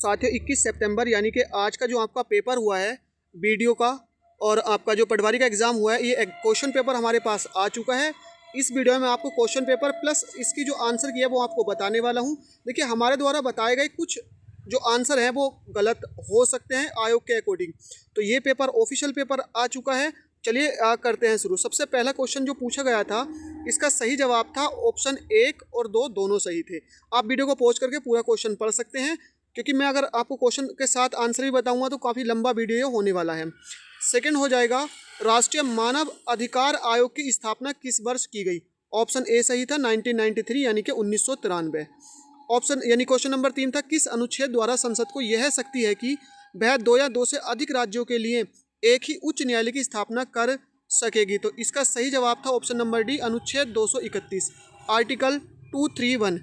साथियों 21 सितंबर यानी कि आज का जो आपका पेपर हुआ है वीडियो का और आपका जो पटवारी का एग्ज़ाम हुआ है, ये क्वेश्चन पेपर हमारे पास आ चुका है। इस वीडियो में आपको क्वेश्चन पेपर प्लस इसकी जो आंसर की है वो आपको बताने वाला हूँ। देखिए, हमारे द्वारा बताए गए कुछ जो आंसर हैं वो गलत हो सकते हैं आयोग के अकॉर्डिंग। तो ये पेपर ऑफिशियल पेपर आ चुका है। चलिए करते हैं शुरू। सबसे पहला क्वेश्चन जो पूछा गया था, इसका सही जवाब था ऑप्शन 1 और 2 दोनों सही थे। आप वीडियो को पॉज करके पूरा क्वेश्चन पढ़ सकते हैं, क्योंकि मैं अगर आपको क्वेश्चन के साथ आंसर भी बताऊंगा तो काफ़ी लंबा वीडियो होने वाला है। सेकंड हो जाएगा, राष्ट्रीय मानव अधिकार आयोग की स्थापना किस वर्ष की गई? ऑप्शन ए सही था 1993 यानी कि 1993। ऑप्शन यानी क्वेश्चन नंबर 3 था, किस अनुच्छेद द्वारा संसद को यह शक्ति है कि वह 2 या 2 से अधिक राज्यों के लिए एक ही उच्च न्यायालय की स्थापना कर सकेगी? तो इसका सही जवाब था ऑप्शन नंबर डी, अनुच्छेद 231, आर्टिकल 231।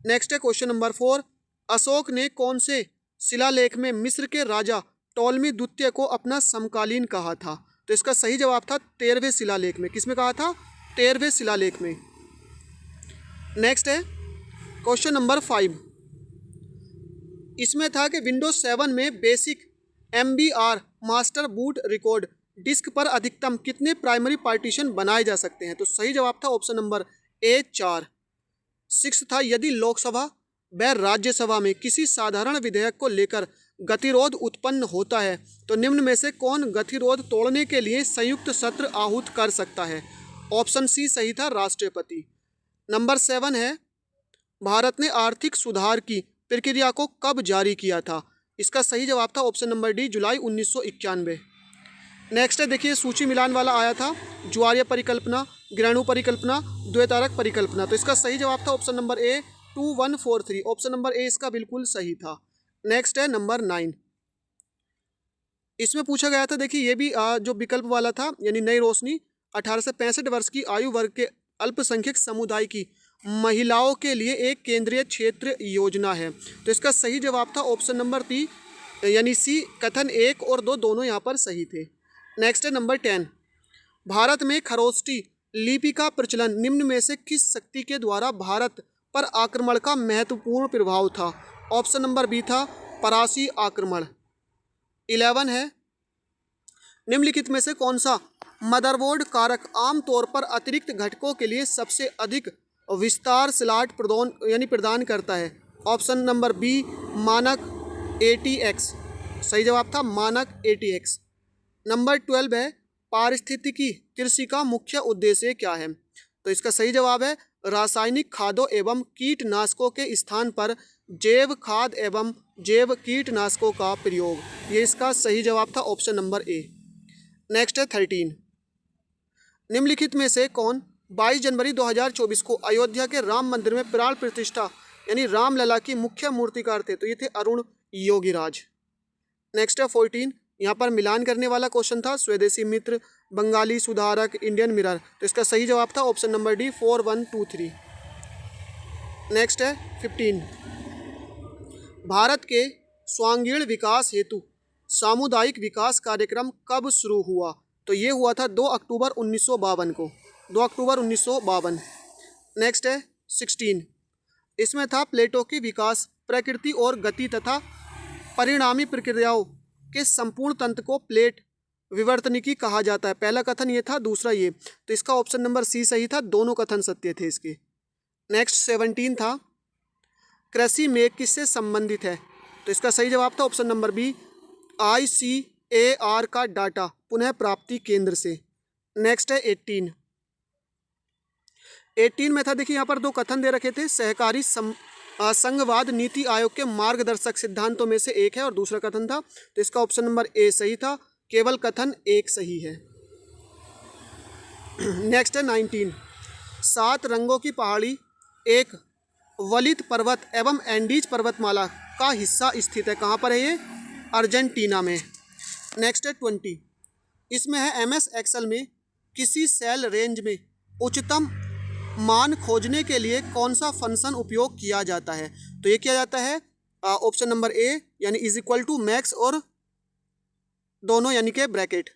नेक्स्ट है क्वेश्चन नंबर 4, अशोक ने कौन से शिलालेख में मिस्र के राजा टॉलमी द्वितीय को अपना समकालीन कहा था? तो इसका सही जवाब था 13वें शिलालेख में। किसमें कहा था? 13वें शिलालेख में। नेक्स्ट है क्वेश्चन नंबर 5, इसमें था कि विंडोज 7 में basic MBR master boot record disk पर अधिकतम कितने प्राइमरी पार्टीशन बनाए जा सकते हैं? तो सही जवाब था ऑप्शन नंबर ए 4। 6 था, यदि लोकसभा व राज्यसभा में किसी साधारण विधेयक को लेकर गतिरोध उत्पन्न होता है तो निम्न में से कौन गतिरोध तोड़ने के लिए संयुक्त सत्र आहूत कर सकता है? ऑप्शन सी सही था, राष्ट्रपति। नंबर 7 है, भारत ने आर्थिक सुधार की प्रक्रिया को कब जारी किया था? इसका सही जवाब था ऑप्शन नंबर डी, जुलाई 1991। नेक्स्ट है, देखिए सूची मिलान वाला आया था, ज्वारीय परिकल्पना, गिराणु परिकल्पना, द्वैतारक परिकल्पना। तो इसका सही जवाब था option number A 2143। Option number A इसका बिल्कुल सही था। नेक्स्ट है नंबर 9, इसमें पूछा गया था, देखिए ये भी जो विकल्प वाला था, यानी नई रोशनी 18 से 65 वर्ष की आयु वर्ग के अल्पसंख्यक समुदाय की महिलाओं के लिए एक केंद्रीय क्षेत्र योजना है। तो इसका सही जवाब था ऑप्शन नंबर डी यानी सी, कथन 1 और 2 दोनों यहाँ पर सही थे। नेक्स्ट है नंबर 10, भारत में खरोष्टी लिपि का प्रचलन निम्न में से किस शक्ति के द्वारा भारत पर आक्रमण का महत्वपूर्ण प्रभाव था? ऑप्शन नंबर बी था, परासी आक्रमण। 11 है, निम्नलिखित में से कौन सा मदरबोर्ड कारक आमतौर पर अतिरिक्त घटकों के लिए सबसे अधिक विस्तार स्लॉट प्रदान करता है? ऑप्शन नंबर बी, मानक ATX। सही जवाब था मानक ATX। नंबर 12 है, पारिस्थितिकी कृषि का मुख्य उद्देश्य क्या है? तो इसका सही जवाब है, रासायनिक खादों एवं कीटनाशकों के स्थान पर जैव खाद एवं जैव कीटनाशकों का प्रयोग। ये इसका सही जवाब था ऑप्शन नंबर ए। नेक्स्ट है 13, निम्नलिखित में से कौन 22 जनवरी 2024 को अयोध्या के राम मंदिर में प्राण प्रतिष्ठा यानी रामलला की मुख्य मूर्तिकार थे? तो ये थे अरुण योगीराज। नेक्स्ट है 14, यहाँ पर मिलान करने वाला क्वेश्चन था, स्वदेशी मित्र, बंगाली सुधारक, इंडियन मिरर। तो इसका सही जवाब था ऑप्शन नंबर डी, 4123। नेक्स्ट है 15, भारत के स्वांगीण विकास हेतु सामुदायिक विकास कार्यक्रम कब शुरू हुआ? तो ये हुआ था 2 अक्टूबर 1952 को, 2 अक्टूबर 1952। नेक्स्ट है 16, इसमें था प्लेटो की विकास प्रकृति और गति तथा परिणामी प्रक्रियाओं के संपूर्ण तंत्र को प्लेट विवर्तनिकी कहा जाता है। पहला कथन ये था, दूसरा ये। तो इसका ऑप्शन नंबर सी सही था, दोनों कथन सत्य थे इसके। नेक्स्ट 17 था, कृषि मेघ किससे संबंधित है? तो इसका सही जवाब था ऑप्शन नंबर बी, ICAR का डाटा पुनः प्राप्ति केंद्र से। नेक्स्ट है 18 में था, देखिए यहाँ पर 2 कथन दे रखे थे, सहकारी संघवाद नीति आयोग के मार्गदर्शक सिद्धांतों में से एक है और दूसरा कथन था। तो इसका ऑप्शन नंबर ए सही था, केवल कथन 1 सही है। नेक्स्ट है 19, 7 रंगों की पहाड़ी एक वलित पर्वत एवं एंडीज पर्वतमाला का हिस्सा स्थित है। कहाँ पर है ये? अर्जेंटीना में। नेक्स्ट है 20, इसमें है MS एक्सेल में किसी सेल रेंज में उच्चतम मान खोजने के लिए कौन सा फंक्शन उपयोग किया जाता है? तो ये किया जाता है ऑप्शन नंबर ए यानी इज इक्वल टू मैक्स और दोनों यानी के ब्रैकेट।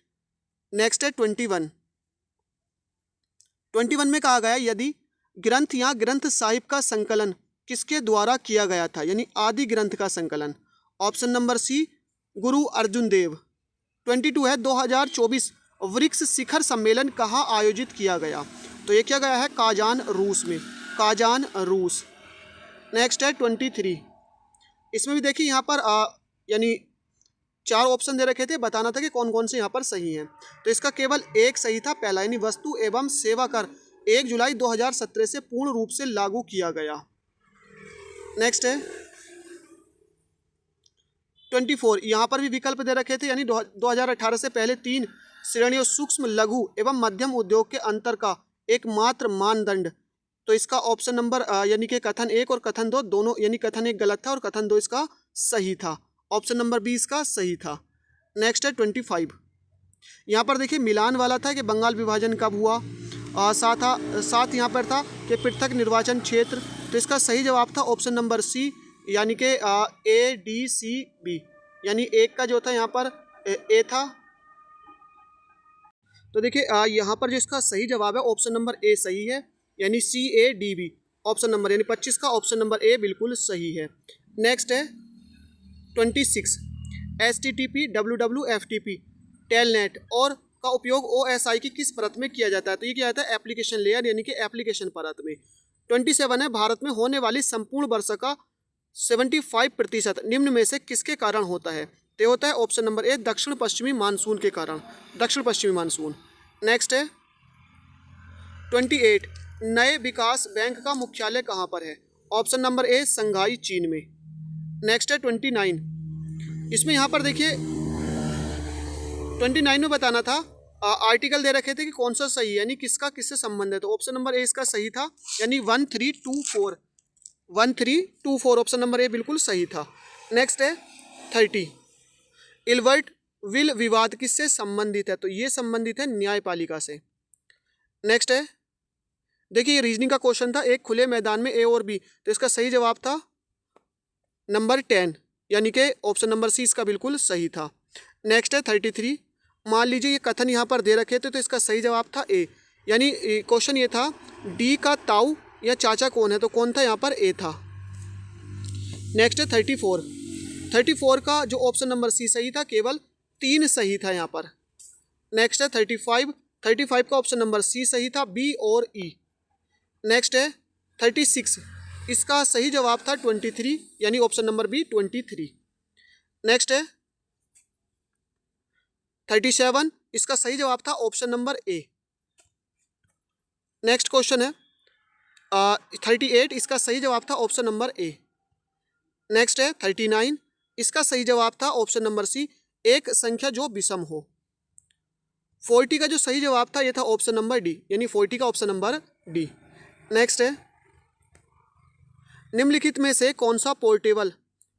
नेक्स्ट है 21, 21 में कहा गया, यदि ग्रंथ या ग्रंथ साहिब का संकलन किसके द्वारा किया गया था? यानी आदि ग्रंथ का संकलन। ऑप्शन नंबर सी गुरु अर्जुन देव। 22 है 2024 वृक्ष शिखर सम्मेलन कहाँ आयोजित किया गया? तो ये किया गया है काजान रूस में, काजान रूस। नेक्स्ट है 23, इसमें भी देखिए यहाँ पर यानी 4 ऑप्शन दे रखे थे, बताना था कि कौन कौन से यहाँ पर सही हैं। तो इसका केवल एक सही था, पहला, यानी वस्तु एवं सेवा कर 1 जुलाई 2017 से पूर्ण रूप से लागू किया गया। नेक्स्ट है 24, यहाँ पर भी विकल्प दे रखे थे, यानी 2018 से पहले 3 श्रेणियों सूक्ष्म लघु एवं मध्यम उद्योग के अंतर का एकमात्र मानदंड। तो इसका ऑप्शन नंबर यानी कि कथन 1 और कथन 2 दोनों, यानी कथन 1 गलत था और कथन 2 इसका सही था। ऑप्शन नंबर 20 का सही था। नेक्स्ट है 25, यहाँ पर देखिए मिलान वाला था कि बंगाल विभाजन कब हुआ, साथ यहाँ पर था कि पृथक निर्वाचन क्षेत्र। तो इसका सही जवाब था ऑप्शन नंबर सी, यानी कि ADCB, यानी एक का जो था यहाँ पर ए था। तो देखिए यहाँ पर जो इसका सही जवाब है ऑप्शन नंबर ए सही है, यानी CADB ऑप्शन नंबर, यानी 25 का ऑप्शन नंबर ए बिल्कुल सही है। नेक्स्ट है 26, HTTP WWFTP टेलनेट और का उपयोग OSI की किस परत में किया जाता है? तो ये किया जाता है एप्लीकेशन लेयर, यानी कि एप्लीकेशन परत में। 27 है भारत में होने वाली संपूर्ण वर्षा का 75% निम्न में से किसके कारण होता है? तो होता है ऑप्शन नंबर ए दक्षिण पश्चिमी मानसून के कारण, दक्षिण पश्चिमी मानसून। नेक्स्ट है 28, नए विकास बैंक का मुख्यालय कहाँ पर है? ऑप्शन नंबर ए संघाई चीन में। नेक्स्ट है 29, इसमें यहाँ पर देखिए 29 में बताना था, आर्टिकल दे रखे थे कि कौन सा सही है, यानी किसका किससे संबंध है। तो ऑप्शन नंबर ए इसका सही था, यानी 1324, 1324 ऑप्शन नंबर ए बिल्कुल सही था। नेक्स्ट है 30, इल्बर्ट विल विवाद किससे संबंधित है? तो ये संबंधित है न्यायपालिका से। नेक्स्ट है देखिए, ये रीजनिंग का क्वेश्चन था, एक खुले मैदान में ए और बी, तो इसका सही जवाब था नंबर 10, यानी कि ऑप्शन नंबर सी इसका बिल्कुल सही था। नेक्स्ट है 33, मान लीजिए ये कथन यहाँ पर दे रखे थे, तो इसका सही जवाब था ए, यानी क्वेश्चन ये था डी का ताऊ या चाचा कौन है? तो कौन था यहाँ पर? ए था। नेक्स्ट है 34 का जो ऑप्शन नंबर सी सही था, केवल 3 सही था यहाँ पर। नेक्स्ट है 35 का ऑप्शन नंबर सी सही था, बी और ई। नेक्स्ट है 36, इसका सही जवाब था 23, यानी ऑप्शन नंबर बी 23। नेक्स्ट है 37, इसका सही जवाब था option number A. Next question है 38, इसका सही जवाब था ऑप्शन नंबर ए। नेक्स्ट है 39, इसका सही जवाब था ऑप्शन नंबर सी, एक संख्या जो विषम हो। 40 का जो सही जवाब था ये था ऑप्शन नंबर डी, यानी 40 का ऑप्शन नंबर डी। नेक्स्ट है निम्नलिखित में से कौन सा पोर्टेबल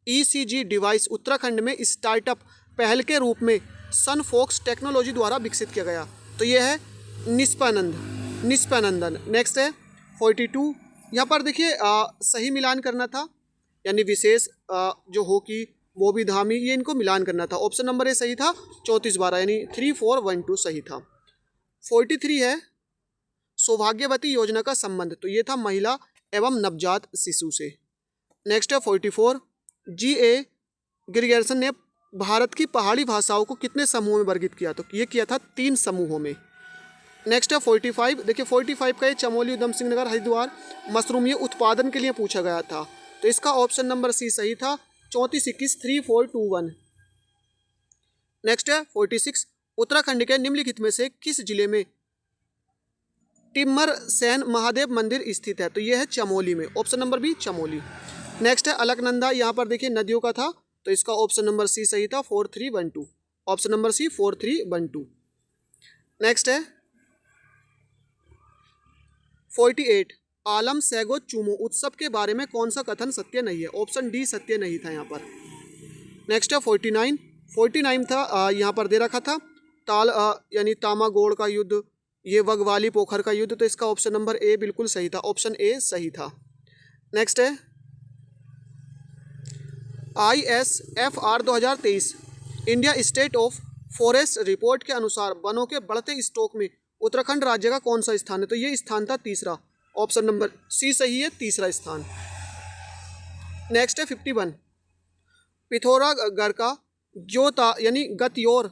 ECG डिवाइस उत्तराखंड में स्टार्टअप पहल के रूप में सनफॉक्स टेक्नोलॉजी द्वारा विकसित किया गया? तो ये है निष्पानंदन। नेक्स्ट है 42, यहाँ पर देखिए सही मिलान करना था, यानी विशेष जो हो कि वो भी धामी, ये इनको मिलान करना था। ऑप्शन नंबर ए सही था 34/12, यानी 3412 सही था। 43 है सौभाग्यवती योजना का संबंध, तो ये था महिला एवं नवजात शिशु से। नेक्स्ट है 44, GA ग्रिगर्सन ने भारत की पहाड़ी भाषाओं को कितने समूहों में वर्गीकृत किया? तो ये किया था 3 समूहों में। नेक्स्ट है 45, देखिए 45 का ये चमोली, उधम सिंह नगर, हरिद्वार मशरूम ये उत्पादन के लिए पूछा गया था, तो इसका ऑप्शन नंबर सी सही था 3421 3421। नेक्स्ट है 46, उत्तराखंड के निम्नलिखित में से किस जिले में टिम्मर सेन महादेव मंदिर स्थित है? तो यह है चमोली में, option number B Chamoli. Next है अलकनंदा, यहाँ पर देखिए नदियों का था, तो इसका ऑप्शन नंबर सी सही था 4312, ऑप्शन नंबर सी 4312। नेक्स्ट है 48, आलम सैगो चूमो उत्सव के बारे में कौन सा कथन सत्य नहीं है? ऑप्शन डी सत्य नहीं था यहाँ पर। नेक्स्ट है 49 था, यहाँ पर दे रखा था ताल यानी तामागोड़ का युद्ध, ये वगवाली पोखर का युद्ध, तो इसका ऑप्शन नंबर ए बिल्कुल सही था, ऑप्शन ए सही था। नेक्स्ट है ISFR 2023 India state of forest report के अनुसार वनों के बढ़ते स्टॉक में उत्तराखंड राज्य का कौन सा स्थान है? तो ये स्थान था तीसरा, ऑप्शन नंबर सी सही है, तीसरा स्थान। नेक्स्ट है 51, पिथौरागढ़ का ग्योता यानी गत्योर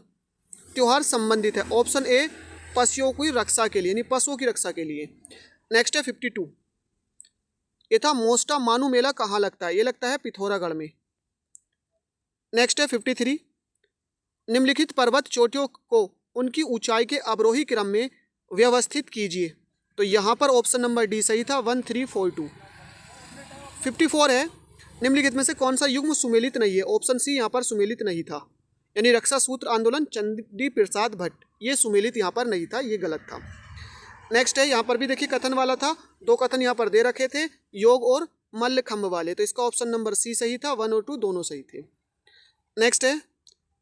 त्योहार संबंधित है? ऑप्शन ए पशुओं की रक्षा के लिए यानी पशुओं की रक्षा के लिए। नेक्स्ट है 52, ये था मोस्टा मानू मेला कहाँ लगता है? ये लगता है पिथौरागढ़ में। नेक्स्ट है 53, निम्नलिखित पर्वत चोटियों को उनकी ऊंचाई के अवरोही क्रम में व्यवस्थित कीजिए। तो यहाँ पर ऑप्शन नंबर डी सही था, 1 3 4 2। 54 है, निम्नलिखित में से कौन सा युग्म सुमेलित नहीं है? ऑप्शन सी यहाँ पर सुमेलित नहीं था, यानी रक्षा सूत्र आंदोलन चंडी प्रसाद भट्ट, ये सुमेलित यहाँ पर नहीं था, ये गलत था। नेक्स्ट है, यहाँ पर भी देखिए कथन वाला था, दो कथन यहाँ पर दे रखे थे, योग और मल्लखंभ वाले, तो इसका ऑप्शन नंबर सी सही था, 1 और 2 दोनों सही थे। नेक्स्ट है,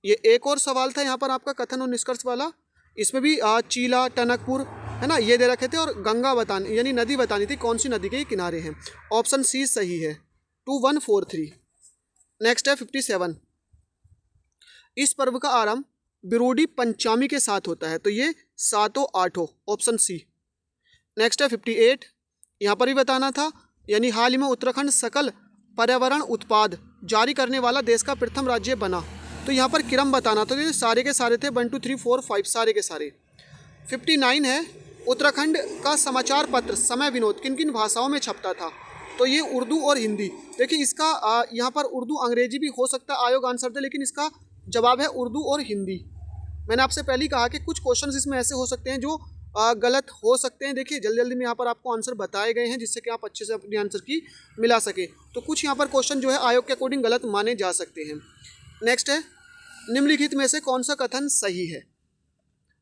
ये एक और सवाल था यहाँ पर आपका कथन और निष्कर्ष वाला, इसमें भी चीला, टनकपुर है ना, ये दे रखे थे और गंगा बतानी यानी नदी बतानी थी, कौन सी नदी के किनारे हैं? ऑप्शन सी सही है, 2143। नेक्स्ट है 57, इस पर्व का आरंभ बिरूडी पंचामी के साथ होता है, तो ये 7 8, ऑप्शन सी। नेक्स्ट है 58, यहाँ पर भी बताना था, यानी हाल ही में उत्तराखंड सकल पर्यावरण उत्पाद जारी करने वाला देश का प्रथम राज्य बना, तो यहाँ पर क्रम बताना, तो ये सारे के सारे थे 1 2 3 4 5 सारे के सारे। 59 है, उत्तराखंड का समाचार पत्र समय विनोद किन किन भाषाओं में छपता था? तो ये उर्दू और हिंदी। देखिए इसका यहाँ पर उर्दू अंग्रेजी भी हो सकता है, आयोग आंसर दे, लेकिन इसका जवाब है उर्दू और हिंदी। मैंने आपसे पहले ही कहा कि कुछ क्वेश्चंस इसमें ऐसे हो सकते हैं जो गलत हो सकते हैं। देखिए जल्दी जल्दी में यहाँ पर आपको आंसर बताए गए हैं जिससे कि आप अच्छे से अपने आंसर की मिला सके, तो कुछ यहाँ पर क्वेश्चन जो है आयोग के अकॉर्डिंग गलत माने जा सकते हैं। नेक्स्ट है, निम्नलिखित में से कौन सा कथन सही है?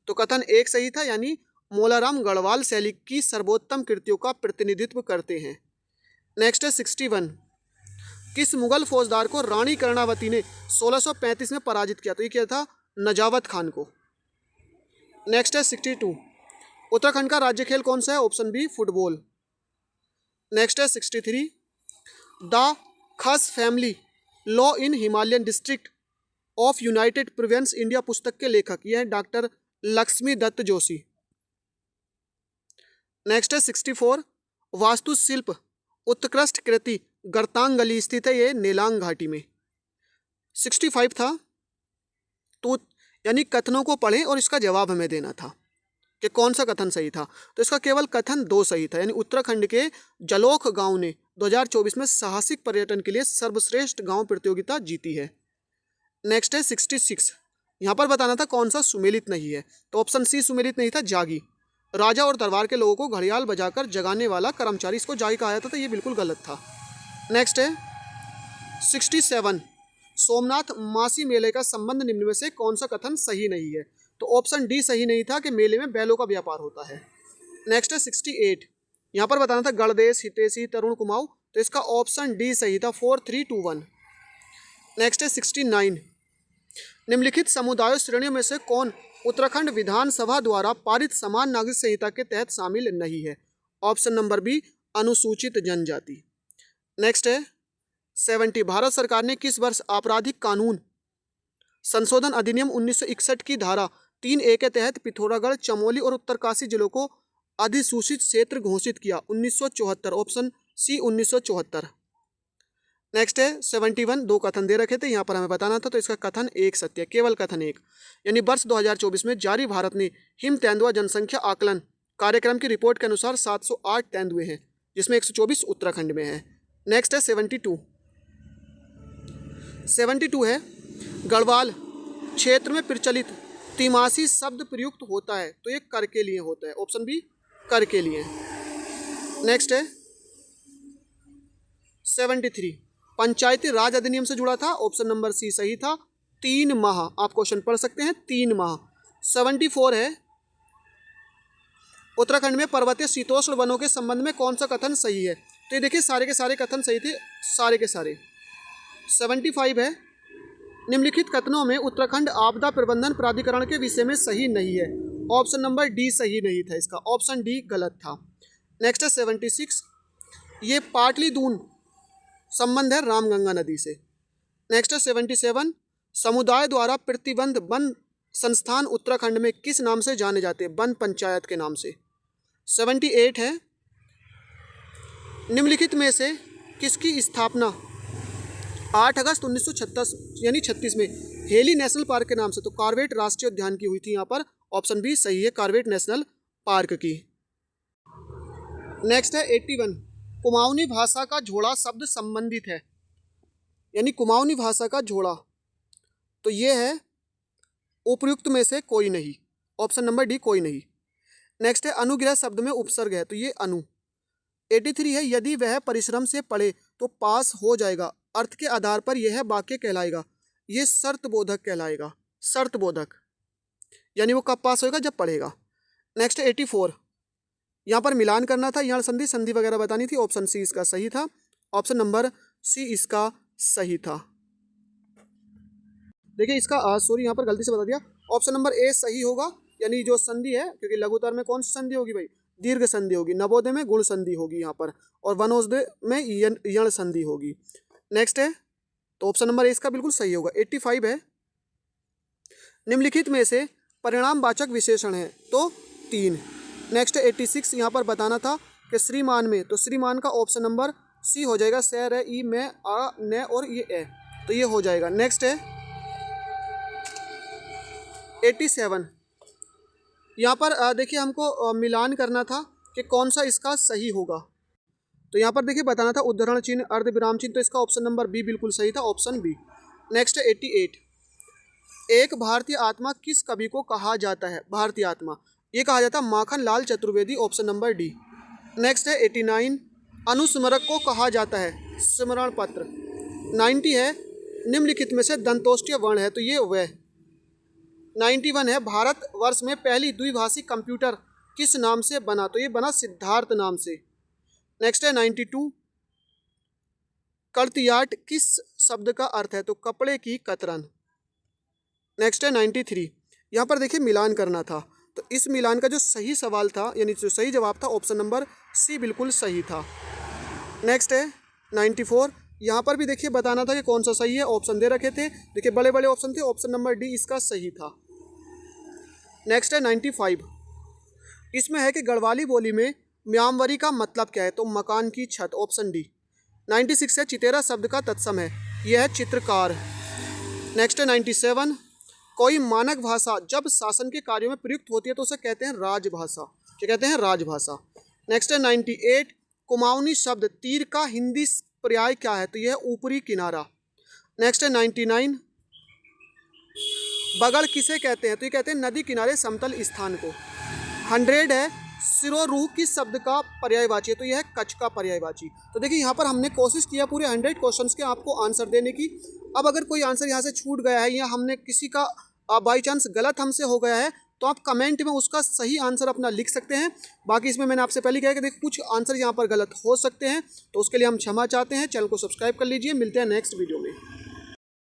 तो कथन एक सही था, यानी मोलाराम गढ़वाल शैली की सर्वोत्तम कृतियों का प्रतिनिधित्व करते हैं। नेक्स्ट है 61, किस मुगल फौजदार को रानी कर्णावती ने 1635 में पराजित किया? तो ये क्या था? नजावत खान को। नेक्स्ट है 62, उत्तराखंड का राज्य खेल कौन सा है? Option B football. नेक्स्ट है 63, the Khas family law in Himalayan district of United province India पुस्तक के लेखक ये हैं डॉक्टर लक्ष्मी दत्त जोशी। नेक्स्ट है 64, वास्तुशिल्प उत्कृष्ट कृति गर्तांगली स्थित है, ये नेलांग घाटी में। 65 था, तो यानी कथनों को पढ़ें और इसका जवाब हमें देना था कि कौन सा कथन सही था। तो इसका केवल कथन 2 सही था, यानी उत्तराखंड के जलोख गांव ने 2024 में साहसिक पर्यटन के लिए सर्वश्रेष्ठ गांव प्रतियोगिता जीती है। नेक्स्ट है 66, यहाँ पर बताना था कौन सा सुमेलित नहीं है, तो ऑप्शन सी सुमेलित नहीं था, जागी। राजा और दरबार के लोगों को घड़ियाल बजाकर जगाने वाला कर्मचारी, इसको जागी कहा जाता था, ये बिल्कुल गलत था। नेक्स्ट है 67, सोमनाथ मासी मेले का संबंध निम्न में से कौन सा कथन सही नहीं है? तो ऑप्शन डी सही नहीं था कि मेले में बैलों का व्यापार होता है। नेक्स्ट है 68, यहाँ पर बताना था गणदेश हितेशी तरुण कुमाऊं, तो इसका ऑप्शन डी सही था, 4 3 2 1। नेक्स्ट है 69, निम्नलिखित समुदाय श्रेणियों में से कौन उत्तराखंड विधानसभा द्वारा पारित समान नागरिक संहिता के तहत शामिल नहीं है? ऑप्शन नंबर बी अनुसूचित जनजाति। नेक्स्ट है 70, भारत सरकार ने किस वर्ष आपराधिक कानून संशोधन अधिनियम 1961 की धारा 3A के तहत पिथौरागढ़, चमोली और उत्तरकाशी जिलों को अधिसूचित क्षेत्र घोषित किया? 1974, ऑप्शन सी 1974। नेक्स्ट है 71, 2 कथन दे रखे थे, यहाँ पर हमें बताना था, तो इसका कथन एक सत्य, केवल कथन एक, यानी वर्ष 2024 में जारी भारत ने हिम तेंदुआ जनसंख्या आकलन कार्यक्रम की रिपोर्ट के अनुसार 708 तेंदुए हैं, जिसमें 124 उत्तराखंड में है। नेक्स्ट है 72 है, गढ़वाल क्षेत्र में प्रचलित तिमासी शब्द प्रयुक्त होता है, तो ये कर के लिए होता है, ऑप्शन बी कर के लिए। नेक्स्ट है 73, पंचायती राज अधिनियम से जुड़ा था, ऑप्शन नंबर सी सही था, 3 माह, आप क्वेश्चन पढ़ सकते हैं, 3 माह। 74 है, उत्तराखंड में पर्वतीय शीतोष्ण वनों के संबंध में कौन सा कथन सही है? तो ये देखिए सारे के सारे कथन सही थे, सारे के सारे। 75 है, निम्नलिखित कथनों में उत्तराखंड आपदा प्रबंधन प्राधिकरण के विषय में सही नहीं है, ऑप्शन नंबर डी सही नहीं था, इसका ऑप्शन डी गलत था। नेक्स्ट है 76, ये पाटलिदून संबंध है रामगंगा नदी से। नेक्स्ट है 77, समुदाय द्वारा प्रतिबंध वन संस्थान उत्तराखंड में किस नाम से जाने जाते हैं? वन पंचायत के नाम से। 78 है, निम्नलिखित में से किसकी स्थापना 8 अगस्त 1936 यानी 36 में हेली नेशनल पार्क के नाम से, तो कॉर्बेट राष्ट्रीय उद्यान की हुई थी यहाँ पर। ऑप्शन बी सही है, कॉर्बेट नेशनल पार्क की। नेक्स्ट है 81, कुमाऊनी भाषा का झोड़ा शब्द संबंधित है, यानी कुमाऊनी भाषा का झोड़ा, तो ये है उपयुक्त में से कोई नहीं, ऑप्शन नंबर डी कोई नहीं। नेक्स्ट है अनुग्रह शब्द में उपसर्ग है, तो ये अनु। 83 है यदि वह परिश्रम से पढ़े तो पास हो जाएगा, अर्थ के आधार पर यह वाक्य कहलाएगा, ये शर्त बोधक कहलाएगा, शर्त बोधक, यानी वो कब पास होएगा, जब पढ़ेगा। नेक्स्ट 84, यहाँ पर मिलान करना था, यहाँ संधि संधि वगैरह बतानी थी, ऑप्शन सी इसका सही था, ऑप्शन नंबर सी इसका सही था। देखिए इसका सॉरी यहाँ पर गलती से बता दिया, ऑप्शन नंबर ए सही होगा, यानी जो संधि है, क्योंकि लघुतर में कौन सी संधि होगी भाई, दीर्घ संधि होगी, नवोदय में गुण संधि होगी यहाँ पर, और वनोदय में यण संधि होगी। नेक्स्ट है, तो ऑप्शन नंबर ए इसका बिल्कुल सही होगा। 85 है निम्नलिखित में से परिणामवाचक विशेषण है, तो 3। नेक्स्ट 86 यहाँ पर बताना था कि श्रीमान में, तो श्रीमान का ऑप्शन नंबर सी हो जाएगा, सैर है, ई में, आ न और ये ए, तो ये हो जाएगा। नेक्स्ट है 87, यहाँ पर देखिए हमको मिलान करना था कि कौन सा इसका सही होगा, तो यहाँ पर देखिए बताना था उद्धरण चिन्ह अर्ध विराम चिन्ह, तो इसका ऑप्शन नंबर बी बिल्कुल सही था, ऑप्शन बी। नेक्स्ट 88, एक भारतीय आत्मा किस कवि को कहा जाता है, भारतीय आत्मा, ये कहा जाता है Makhan Lal Chaturvedi, option number D. Next है 89, अनुस्मरक को कहा जाता है स्मरण पत्र। 90 है निम्नलिखित में से दंतोष्ठीय वर्ण है, तो ये वह। 91 है भारत वर्ष में पहली द्विभाषी कंप्यूटर किस नाम से बना, तो ये बना सिद्धार्थ नाम से। नेक्स्ट है 92, कर्तयाट किस शब्द का अर्थ है, तो कपड़े की कतरन। नेक्स्ट है 93, यहाँ पर देखिए मिलान करना था, तो इस मिलान का जो सही सवाल था, यानी जो सही जवाब था, ऑप्शन नंबर सी बिल्कुल सही था। नेक्स्ट है 94, यहाँ पर भी देखिए बताना था कि कौन सा सही है, ऑप्शन दे रखे थे, देखिए बड़े बड़े ऑप्शन थे, ऑप्शन नंबर डी इसका सही था। नेक्स्ट है 95, इसमें है कि गढ़वाली बोली में म्यांवरी का मतलब क्या है, तो मकान की छत, ऑप्शन डी। 96 है चितेरा शब्द का तत्सम है, यह है चित्रकार। नेक्स्ट है 97, कोई मानक भाषा जब शासन के कार्यों में प्रयुक्त होती है तो उसे कहते हैं राजभाषा, क्या कहते हैं, राजभाषा। नेक्स्ट है 98, कुमाऊनी शब्द तीर का हिंदी पर्याय क्या है, तो यह है ऊपरी किनारा। नेक्स्ट है 99, बगल किसे कहते हैं, तो ये कहते हैं नदी किनारे समतल स्थान को। 100 है सिरोरूह किस शब्द का पर्यायवाची है, तो यह है कच्छ का पर्यायवाची। तो देखिए यहाँ पर हमने कोशिश किया पूरे 100 क्वेश्चंस के आपको आंसर देने की। अब अगर कोई आंसर यहाँ से छूट गया है या हमने किसी का बाई चांस गलत हमसे हो गया है, तो आप कमेंट में उसका सही आंसर अपना लिख सकते हैं। बाकी इसमें मैंने आपसे पहले कहा कि देखिए कुछ आंसर यहाँ पर गलत हो सकते हैं, तो उसके लिए हम क्षमा चाहते हैं। चैनल को सब्सक्राइब कर लीजिए, मिलते हैं नेक्स्ट वीडियो में।